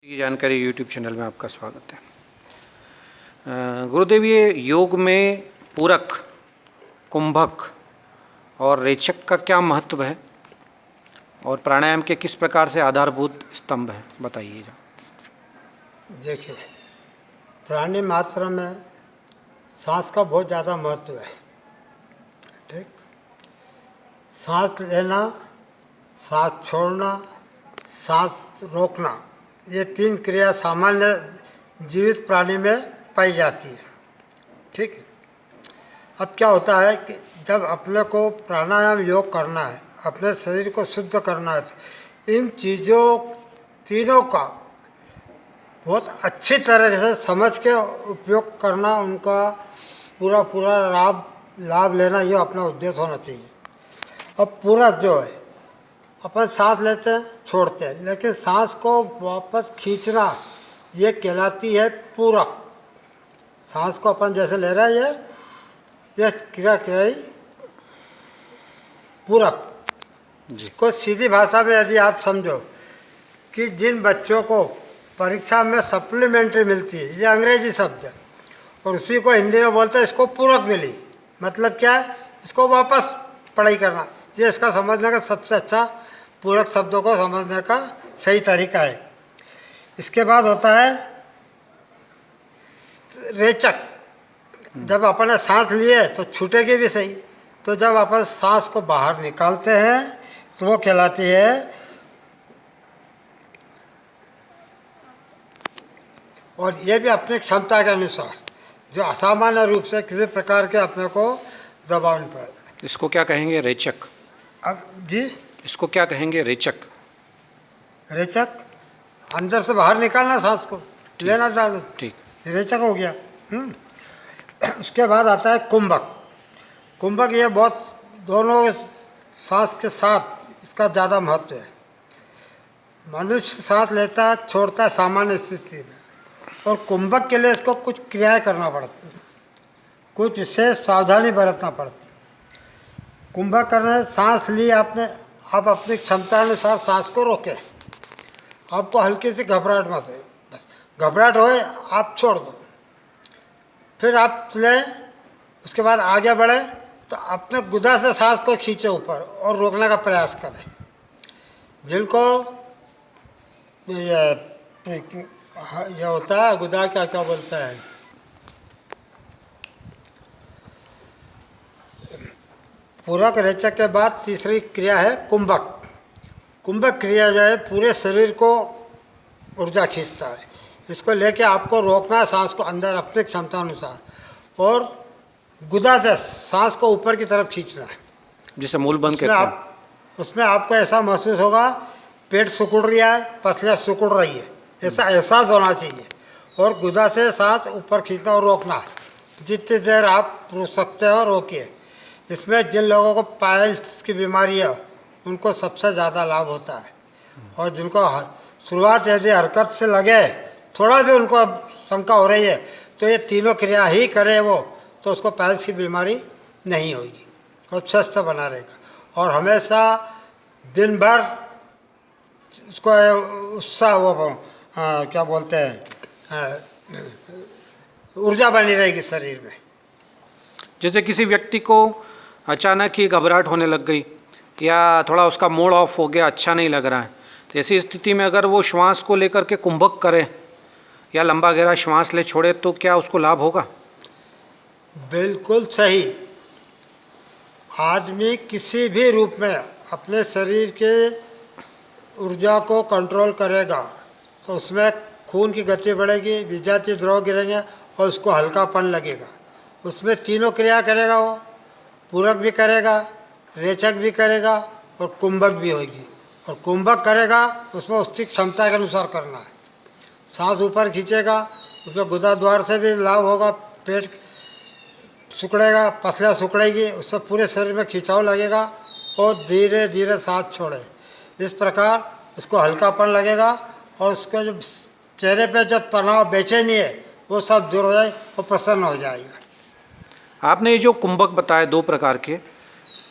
की जानकारी YouTube channel में आपका स्वागत है। गुरुदेव, ये योग में पूरक, कुंभक और रेचक का क्या महत्व है और प्राणायाम के किस प्रकार से आधारभूत स्तंभ हैं, बताइएगा। देखिए, प्राणी मात्र में सांस का बहुत ज़्यादा महत्व है। ठीक, सांस लेना, सांस छोड़ना, सांस रोकना, ये तीन क्रिया सामान्य जीवित प्राणी में पाई जाती है। ठीक है। अब क्या होता है कि जब अपने को प्राणायाम योग करना है, अपने शरीर को शुद्ध करना है, तो इन चीज़ों तीनों का बहुत अच्छी तरह से समझ के उपयोग करना, उनका पूरा लाभ लेना, ये अपना उद्देश्य होना चाहिए। अब पूरक जो है, अपन सांस लेते हैं, छोड़ते हैं, लेकिन सांस को वापस खींचना, ये कहलाती है पूरक। सांस को अपन जैसे ले रहे हैं, ये क्रिया पूरक। को सीधी भाषा में यदि आप समझो कि जिन बच्चों को परीक्षा में सप्लीमेंट्री मिलती है, ये अंग्रेजी शब्द है, और उसी को हिंदी में बोलते हैं इसको पूरक मिली, मतलब क्या है, इसको वापस पढ़ाई करना। ये इसका समझने का सबसे अच्छा, पूरक शब्दों को समझने का सही तरीका है। इसके बाद होता है रेचक। जब अपन ने सांस लिए तो छूटेगी भी सही, तो जब अपन सांस को बाहर निकालते हैं तो वो कहलाती है और ये भी अपनी क्षमता के अनुसार, जो असामान्य रूप से किसी प्रकार के अपने को दबाव नहीं पड़ेगा। इसको क्या कहेंगे, रेचक? अब जी, इसको क्या कहेंगे, रेचक? रेचक अंदर से बाहर निकालना, सांस को लेना जाना, ठीक, रेचक हो गया। उसके बाद आता है कुंभक। कुंभक ये बहुत, दोनों सांस के साथ इसका ज़्यादा महत्व है। मनुष्य सांस लेता है, छोड़ता है सामान्य स्थिति में, और कुंभक के लिए इसको कुछ क्रियाएं करना पड़ती है, कुछ इससे सावधानी बरतना पड़ती है। कुंभक करने, सांस ली आपने, आप अपनी क्षमता अनुसार सांस को रोके। आपको हल्की सी घबराहट मत हो, बस घबराहट होए आप छोड़ दो, फिर आप चलें। उसके बाद आगे बढ़े तो अपने गुदा से सांस को खींचे ऊपर और रोकने का प्रयास करें। जिनको ये होता है गुदा, क्या बोलता है, पूरक रेचक के बाद तीसरी क्रिया है कुंभक। कुंभक क्रिया जो है पूरे शरीर को ऊर्जा खींचता है। इसको लेके आपको रोकना है सांस को अंदर अपनी क्षमता अनुसार, और गुदा से सांस को ऊपर की तरफ खींचना है, जिसे मूल बंद कहते हैं। उसमें आपको ऐसा महसूस होगा पेट सिकुड़ रहा है, पसलियाँ सिकुड़ रही है, ऐसा एहसास होना चाहिए। और गुदा से सांस ऊपर खींचना और रोकना है, जितनी देर आप रोक सकते हो रोकिए। इसमें जिन लोगों को पाइल्स की बीमारी है उनको सबसे ज़्यादा लाभ होता है, और जिनको शुरुआत यदि हरकत से लगे, थोड़ा भी उनको शंका हो रही है, तो ये तीनों क्रिया ही करे वो, तो उसको पाइल्स की बीमारी नहीं होगी और स्वस्थ बना रहेगा। और हमेशा दिन भर उसको उत्साह, क्या बोलते हैं, ऊर्जा बनी रहेगी शरीर में। जैसे किसी व्यक्ति को अचानक ही घबराहट होने लग गई, या थोड़ा उसका मूड ऑफ हो गया, अच्छा नहीं लग रहा है, तो ऐसी स्थिति में अगर वो श्वास को लेकर के कुंभक करे या लंबा गहरा श्वास ले छोड़े, तो क्या उसको लाभ होगा? बिल्कुल सही। आदमी किसी भी रूप में अपने शरीर के ऊर्जा को कंट्रोल करेगा तो उसमें खून की गति बढ़ेगी, विजातीय द्रव गिरेंगे और उसको हल्कापन लगेगा। उसमें तीनों क्रिया करेगा, वो पूरक भी करेगा, रेचक भी करेगा और कुंभक भी होगी। और कुंभक करेगा उसमें उसकी क्षमता के अनुसार करना है। सांस ऊपर खींचेगा, उसमें गुदा द्वार से भी लाभ होगा, पेट सिकुड़ेगा, पसलियाँ सिकुड़ेगी, उससे पूरे शरीर में खिंचाव लगेगा, और धीरे धीरे सांस छोड़े। इस प्रकार उसको हल्कापन लगेगा और उसको जो चेहरे पे जो तनाव, बेचैनी है, वो सब दूर हो जाए और प्रसन्न हो जाएगा। आपने ये जो कुंभक बताए दो प्रकार के,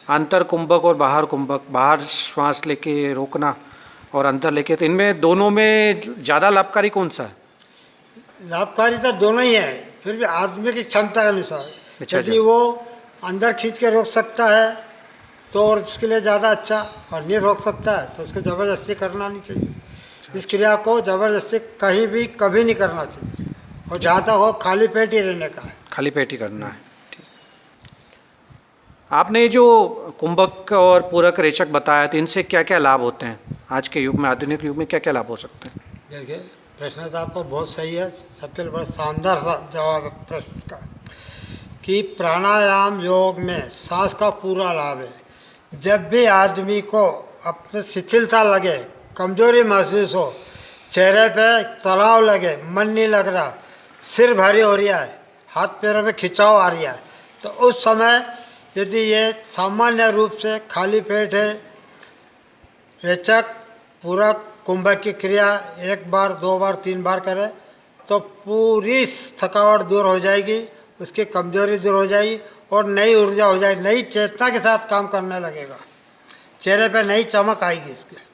आंतर कुंभक और बाहर कुंभक, बाहर श्वास लेके रोकना और अंतर लेके, तो इनमें दोनों में ज़्यादा लाभकारी कौन सा है? लाभकारी तो दोनों ही है, फिर भी आदमी की क्षमता के अनुसार। अच्छा, यदि अच्छा। वो अंदर खींच के रोक सकता है तो और उसके लिए ज़्यादा अच्छा, और नहीं रोक सकता है तो उसको ज़बरदस्ती करना नहीं चाहिए। इस क्रिया को ज़बरदस्ती कहीं भी कभी नहीं करना चाहिए, और जहाँ तक हो खाली पेट ही रहने का है। खाली पेट ही करना है। ठीक। आपने जो कुंभक और पूरक रेचक बताया, तो इनसे क्या क्या लाभ होते हैं आज के युग में, आधुनिक युग में क्या क्या लाभ हो सकते हैं? देखिए, प्रश्न तो आपका बहुत सही है, सबके लिए बड़ा शानदार जवाब है प्रश्न का। कि प्राणायाम योग में सांस का पूरा लाभ है। जब भी आदमी को अपने शिथिलता लगे, कमजोरी महसूस हो, चेहरे पे तनाव लगे, मन नहीं लग रहा, सिर भारी हो रहा है, हाथ पैरों में खिंचाव आ रहा है, तो उस समय यदि ये सामान्य रूप से खाली पेट है, रेचक पूरक कुंभक की क्रिया 1 बार 2 बार 3 बार करे तो पूरी थकावट दूर हो जाएगी, उसकी कमजोरी दूर हो जाएगी, और नई ऊर्जा हो जाएगी, नई चेतना के साथ काम करने लगेगा, चेहरे पे नई चमक आएगी इसके।